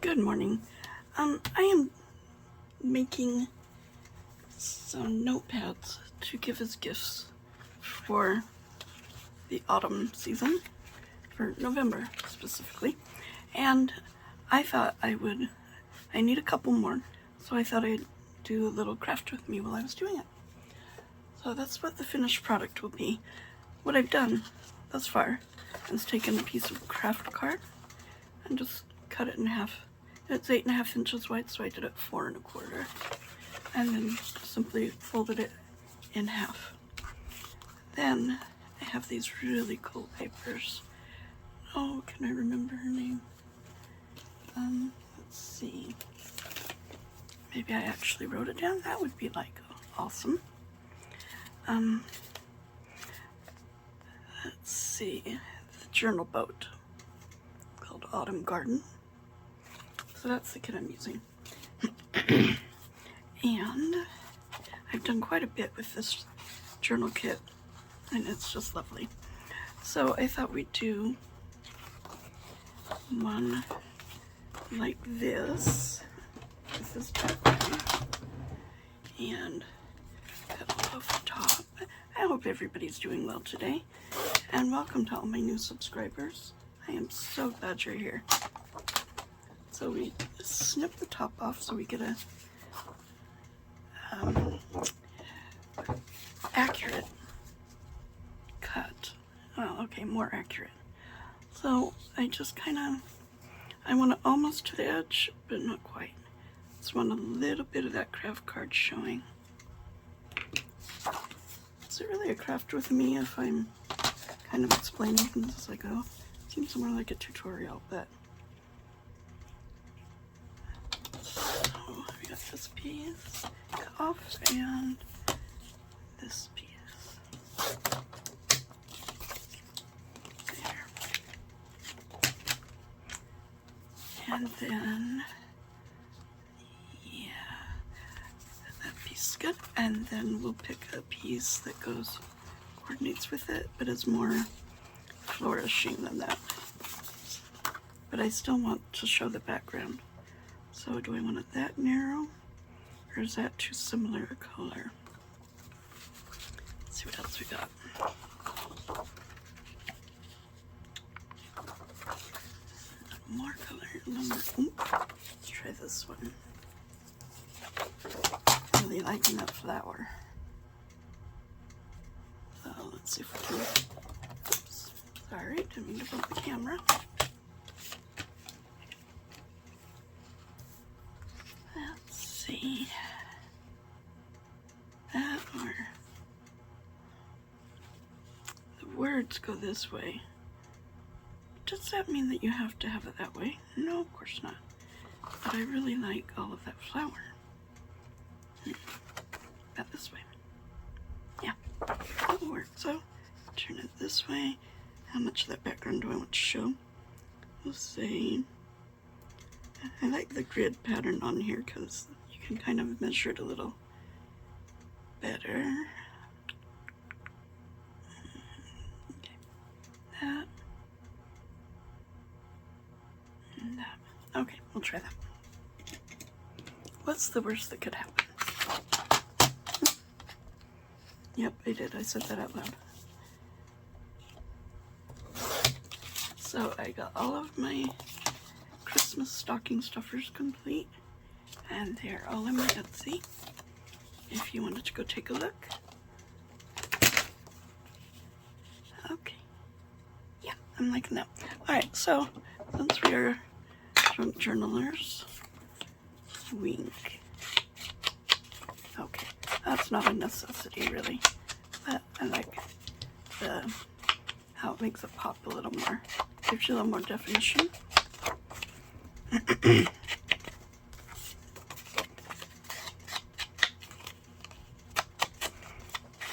Good morning. I am making some notepads to give as gifts for the autumn season, for November specifically. And I thought I need a couple more, so I thought I'd do a little craft with me while I was doing it. So that's what the finished product will be. What I've done thus far is taken a piece of craft card and just cut it in half. It's 8.5 inches wide, so I did it 4 1/4, and then simply folded it in half. Then I have these really cool papers. Oh, can I remember her name? Let's see. Maybe I actually wrote it down. That would be like awesome. Let's see. The journal boat called Autumn Garden. So that's the kit I'm using. And I've done quite a bit with this journal kit, and it's just lovely. So I thought we'd do one like this with this background and cut off the top. I hope everybody's doing well today, and welcome to all my new subscribers. I am so glad you're here. So we snip the top off so we get a accurate cut. Well, okay, more accurate. So I just I want it almost to the edge, but not quite. Just want a little bit of that craft card showing. Is it really a craft with me if I'm kind of explaining things as I go? Seems more like a tutorial, but we got this piece cut off and this piece. There. And then, yeah, that piece is good. And then we'll pick a piece that coordinates with it, but is more flourishing than that. But I still want to show the background. So do I want it that narrow, or is that too similar a color? Let's see what else we got. More color, let's try this one. Really liking that flower. So let's see if we can, oops, sorry, didn't mean to bump the camera. Let's see. That or the words go this way. Does that mean that you have to have it that way? No, of course not. But I really like all of that flower. About this way. Yeah, that'll work. So turn it this way. How much of that background do I want to show? We'll say, I like the grid pattern on here because you can kind of measure it a little better. Okay, that and that. Okay, we'll try that. What's the worst that could happen? Yep, I did. I said that out loud. So I got all of my Christmas stocking stuffers complete, and they're all in my Etsy if you wanted to go take a look. Okay, yeah, I'm liking that. Alright, so since we are drunk journalers, wink. Okay, that's not a necessity really, but I like how it makes it pop a little more. Gives you a little more definition.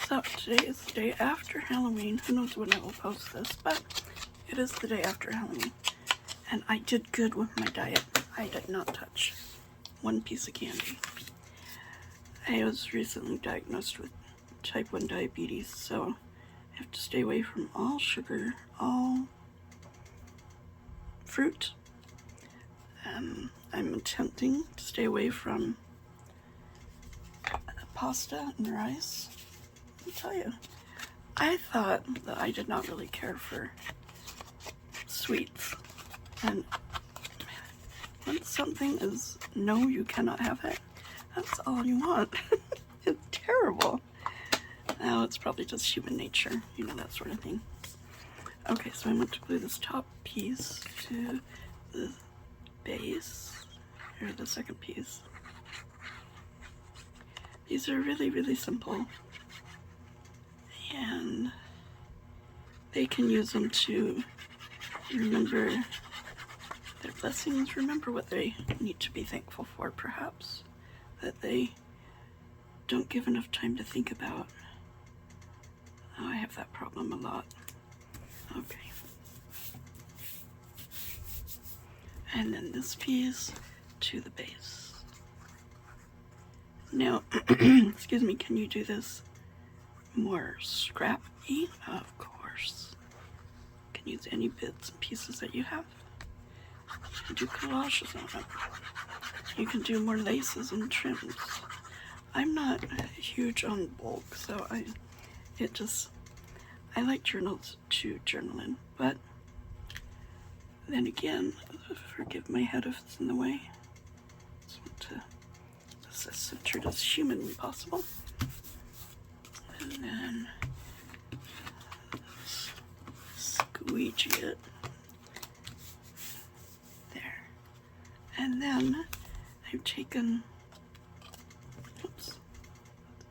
So today is the day after Halloween. Who knows when I will post this, but it is the day after Halloween. And I did good with my diet. I did not touch one piece of candy. I was recently diagnosed with type 1 diabetes, so I have to stay away from all sugar, all fruit, I'm attempting to stay away from pasta and rice. I'll tell you, I thought that I did not really care for sweets, and when something is no, you cannot have it, that's all you want. It's terrible. Now it's probably just human nature, you know, that sort of thing. Okay, so I'm going to glue this top piece to the base, or the second piece. These are really, really simple, and they can use them to remember their blessings, remember what they need to be thankful for, perhaps, that they don't give enough time to think about. Oh, I have that problem a lot. Okay. And then this piece to the base. Now, excuse me, can you do this more scrappy? Of course. You can use any bits and pieces that you have. You can do collages on it. You can do more laces and trims. I'm not huge on bulk, so I like journals to journal in, but then again, forgive my head if it's in the way. I just want to this as centered as humanly possible. And then squeegee it. There. And then I've taken, oops,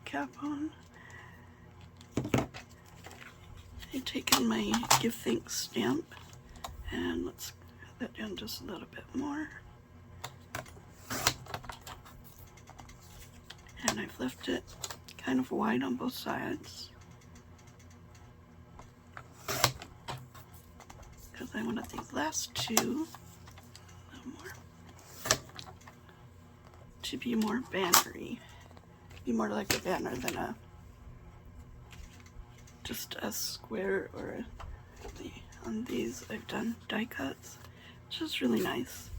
cap on. I've taken my Give Thanks stamp, and let's cut that down just a little bit more. And I've left it kind of wide on both sides, because I wanted these last two, a little more, to be more bannery, be more like a banner than just a square or on these I've done die cuts, which is really nice.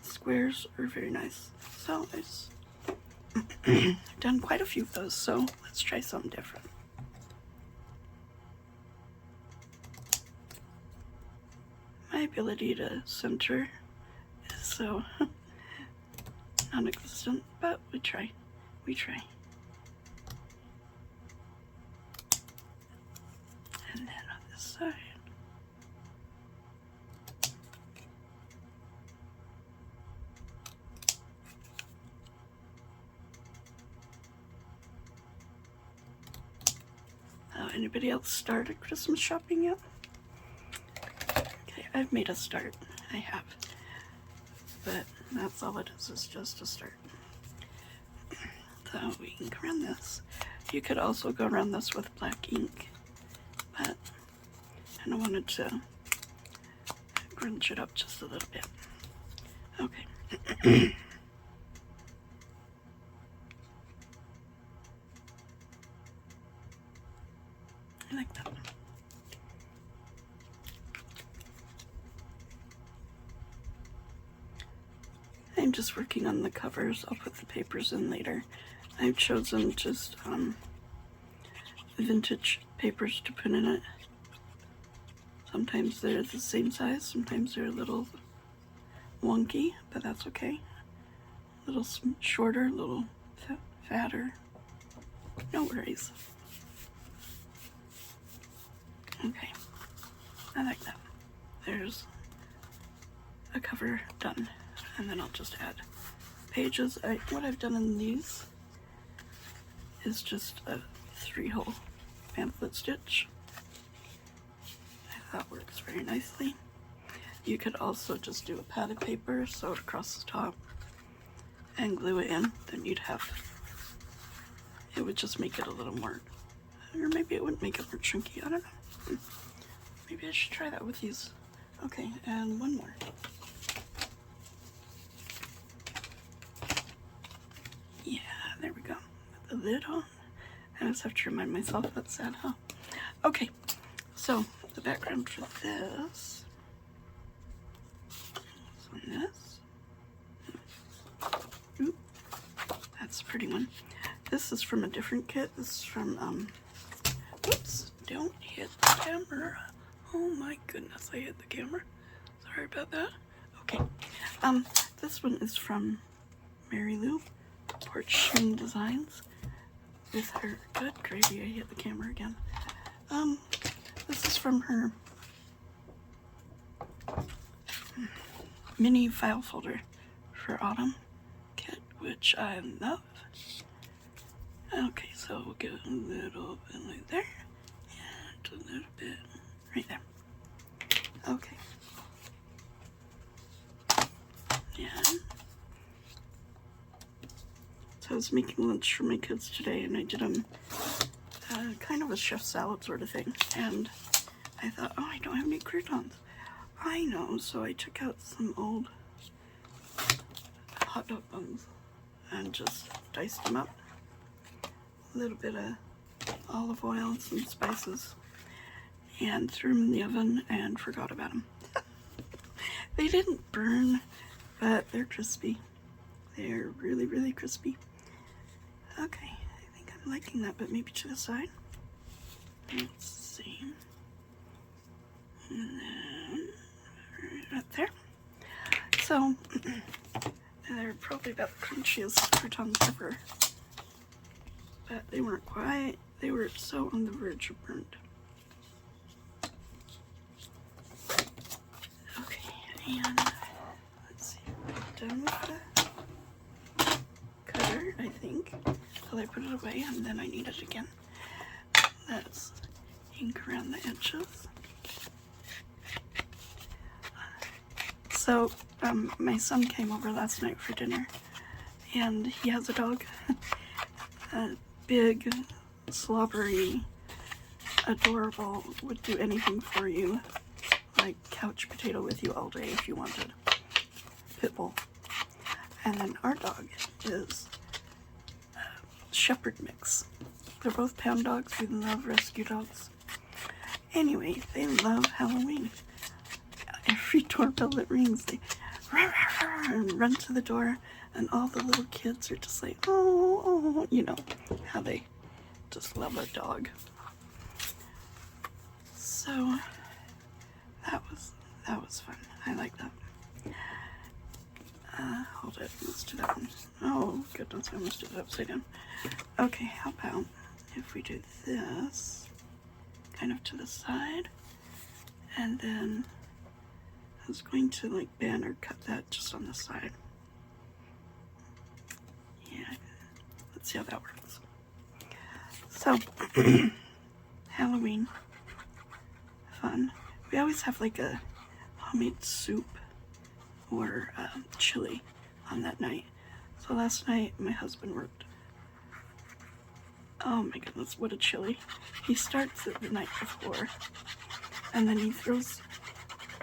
Squares are very nice. So I've done quite a few of those, so let's try something different. My ability to center is so non-existent, but we try. And then on this side. Anybody else started Christmas shopping yet? Okay, I've made a start. I have. But that's all it is just a start. So we can run this. You could also go around this with black ink, but I wanted to grunge it up just a little bit. Okay. I like that. I'm just working on the covers. I'll put the papers in later. I've chosen just vintage papers to put in it. Sometimes they're the same size, sometimes they're a little wonky, but that's okay. A little shorter, a little fatter. No worries. Okay, I like that. There's a cover done, and then I'll just add pages. What I've done in these is just a 3-hole pamphlet stitch. That works very nicely. You could also just do a padded paper, sew it across the top, and glue it in. Then you'd have, it would just make it a little more, or maybe it wouldn't make it more chunky, I don't know. Maybe I should try that with these. Okay, and one more. Yeah, there we go. With the lid on. I just have to remind myself that's sad, huh? Okay, so the background for this. On this. pretty one. This is from a different kit. This is from, oops, don't hit the camera. Oh my goodness, I hit the camera. Sorry about that. Okay, this one is from Mary Lou, Porcine Designs, with her, good gravy, I hit the camera again. This is from her mini file folder for autumn kit, which I love. Okay, so we'll get a little bit like there, and a little bit right there. Okay. Yeah. So I was making lunch for my kids today, and I did them kind of a chef salad sort of thing, and I thought, oh, I don't have any croutons. I know, so I took out some old hot dog buns and just diced them up. A little bit of olive oil and some spices, and threw them in the oven and forgot about them. They didn't burn, but they're crispy. They're really, really crispy. Okay, I think I'm liking that, but maybe to the side. Let's see. And then right there. So they're probably about the crunchiest croutons ever. But they weren't quite, they were so on the verge of burnt. Okay, and let's see, done with the cutter, I think, till I put it away, and then I need it again. Let's ink around the edges. So, my son came over last night for dinner, and he has a dog. A big, slobbery, adorable, would do anything for you, like couch potato with you all day if you wanted. Pit bull. And then our dog is a shepherd mix. They're both pound dogs. We love rescue dogs. Anyway, they love Halloween. Every doorbell that rings, they and run to the door, and all the little kids are just like, oh, oh, you know how they just love a dog. So that was fun. I like that. Hold it. Let's do that one. Oh goodness, I almost did it upside down. Okay, how about if we do this kind of to the side, and then I was going to like band or cut that just on the side. Yeah, let's see how that works. So, Halloween fun. We always have like a homemade soup or chili on that night. So last night my husband worked. Oh my goodness, what a chili. He starts it the night before, and then he throws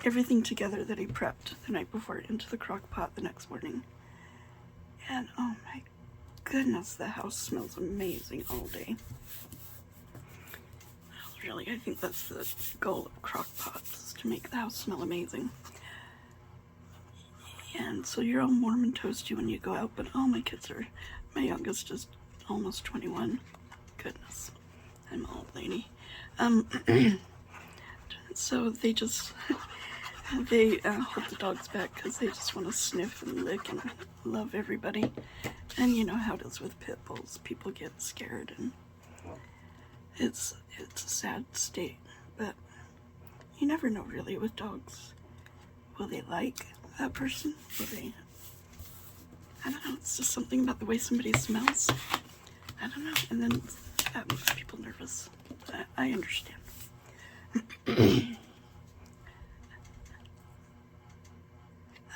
everything together that he prepped the night before into the crock pot the next morning. And oh my goodness, the house smells amazing all day. Really, I think that's the goal of crock pots, is to make the house smell amazing. And so you're all warm and toasty when you go out, but all my kids are, my youngest is almost 21. Goodness, I'm an old lady. So they just, they hold the dogs back because they just want to sniff and lick and love everybody. And you know how it is with pit bulls, people get scared, and it's a sad state, but you never know really with dogs. Will they like that person? Will they, I don't know, it's just something about the way somebody smells. I don't know, and then that makes people nervous. I understand.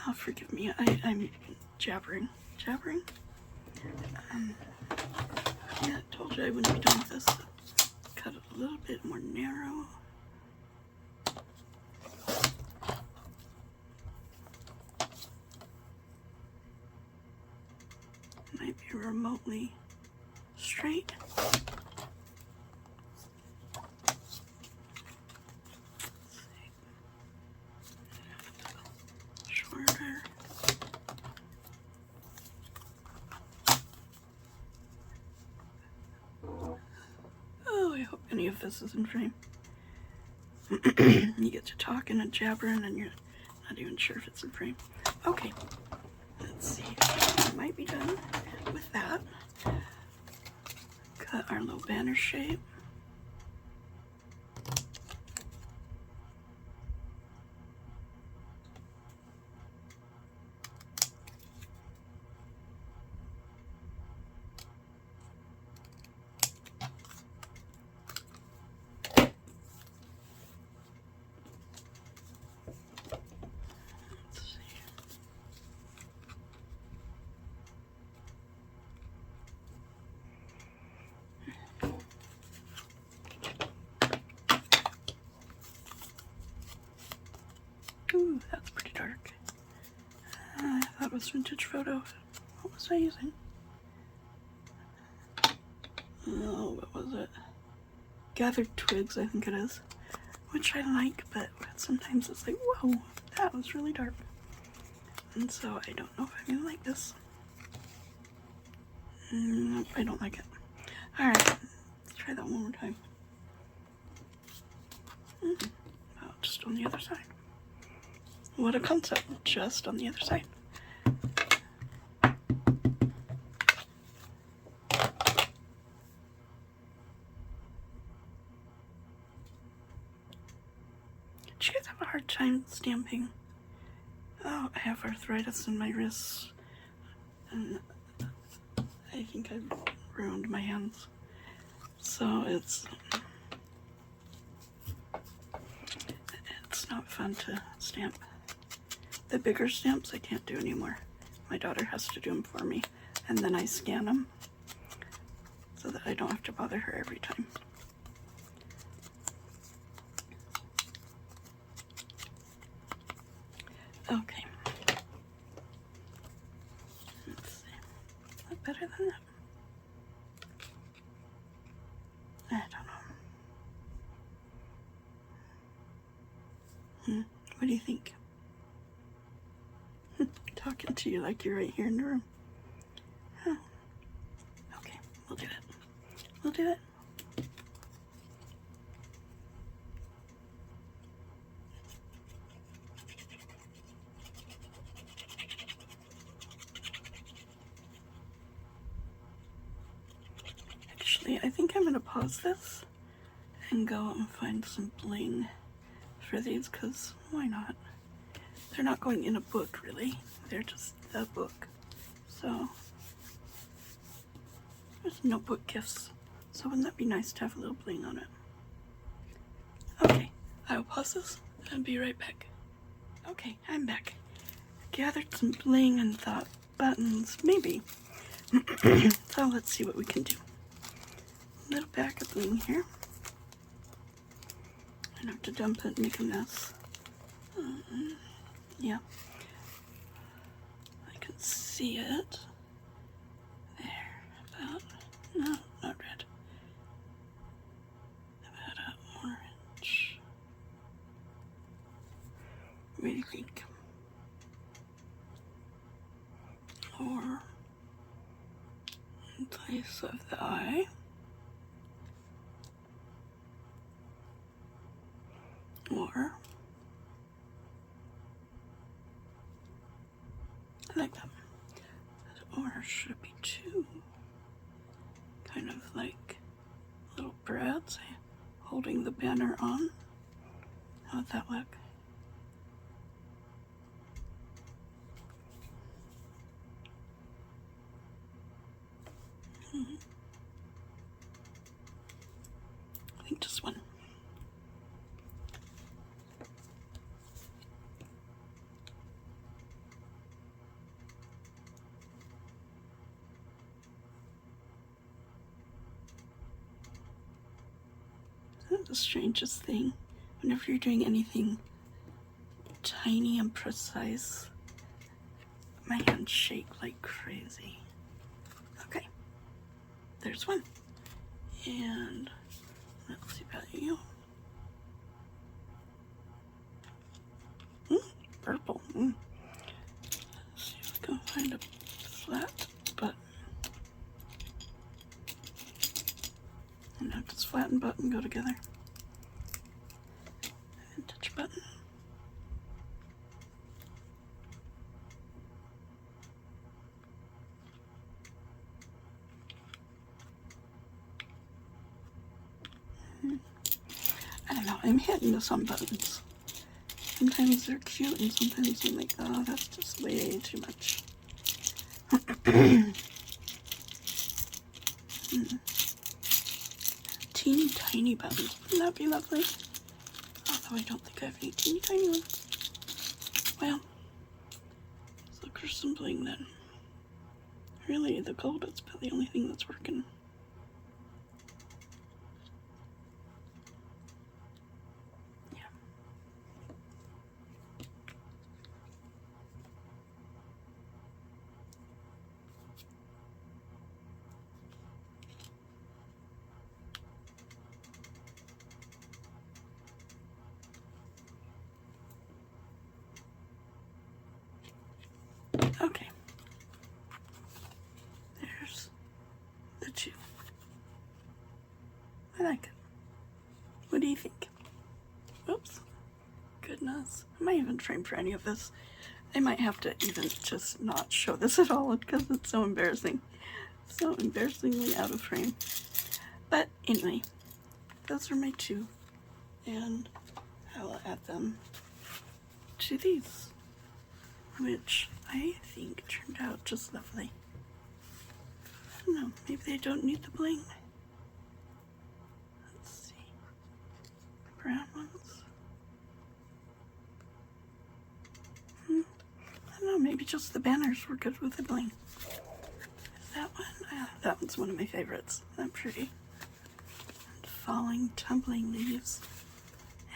Oh, forgive me, I'm jabbering. Jabbering? Yeah, I told you I wouldn't be doing this. Cut it a little bit more narrow. Might be remotely straight. Shorter. if this is in frame. You get to talking and jabbering and you're not even sure if it's in frame. Okay, let's see. We might be done with that. Cut our little banner shape. Ooh, that's pretty dark. I thought it was vintage photo. What was I using? Oh, what was it? Gathered Twigs, I think it is. Which I like, but sometimes it's like, whoa, that was really dark. And so I don't know if I'm gonna like this. Nope, I don't like it. Alright, let's try that one more time. Oh, just on the other side. What a concept, just on the other side. Did you guys have a hard time stamping? Oh, I have arthritis in my wrists, and I think I've ruined my hands. So it's not fun to stamp. The bigger stamps I can't do anymore. My daughter has to do them for me, and then I scan them so that I don't have to bother her every time. Okay. Let's see. Is that better than that? I don't know. What do you think? Talking to you like you're right here in the room. Huh. Okay, we'll do it. We'll do it. Actually, I think I'm gonna pause this and go and find some bling for these, because why not? They're not going in a book, really. They're just a book. So, there's notebook gifts. So wouldn't that be nice to have a little bling on it? Okay, I will pause this and be right back. Okay, I'm back. Gathered some bling and thought buttons, maybe. So let's see what we can do. A little pack of bling here. I don't have to dump it and make a mess. Yeah. I can see it. There. About, no, not red. About an orange. What do you think? Or in place of the eye. Or I like that. Or should it be two? Kind of like little brads holding the banner on. How would that look? I think just one. Isn't that the strangest thing? Whenever you're doing anything tiny and precise, my hands shake like crazy. Okay, there's one. And let's see about you. Purple. Let's see if we can find a flat button. And now this flattened button go together. And touch button. I don't know, I'm hitting to some buttons. Sometimes they're cute and sometimes I'm like, oh, that's just way too much. Teeny tiny buttons. Wouldn't that be lovely? Although I don't think I have any teeny tiny ones. Well, let's look for some bling then. Really, the gold is about the only thing that's working. Yeah. Okay. There's the two. I like it. What do you think? Oops. Goodness. I might even frame for any of this. I might have to even just not show this at all because it's so embarrassing. So embarrassingly out of frame. But anyway, those are my two. And I will add them to these, which I think turned out just lovely. I don't know, maybe they don't need the bling. Let's see. Brown ones. I don't know, maybe just the banners were good with the bling. Is that one? That one's one of my favorites. That's pretty. And falling, tumbling leaves.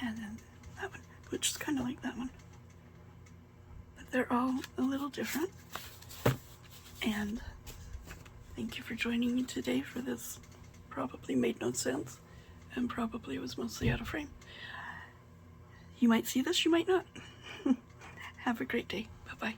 And then that one, which is kind of like that one. But they're all a little different. And thank you for joining me today for this. Probably made no sense and probably was mostly out of frame. You might see this, you might not. Have a great day. Bye-bye.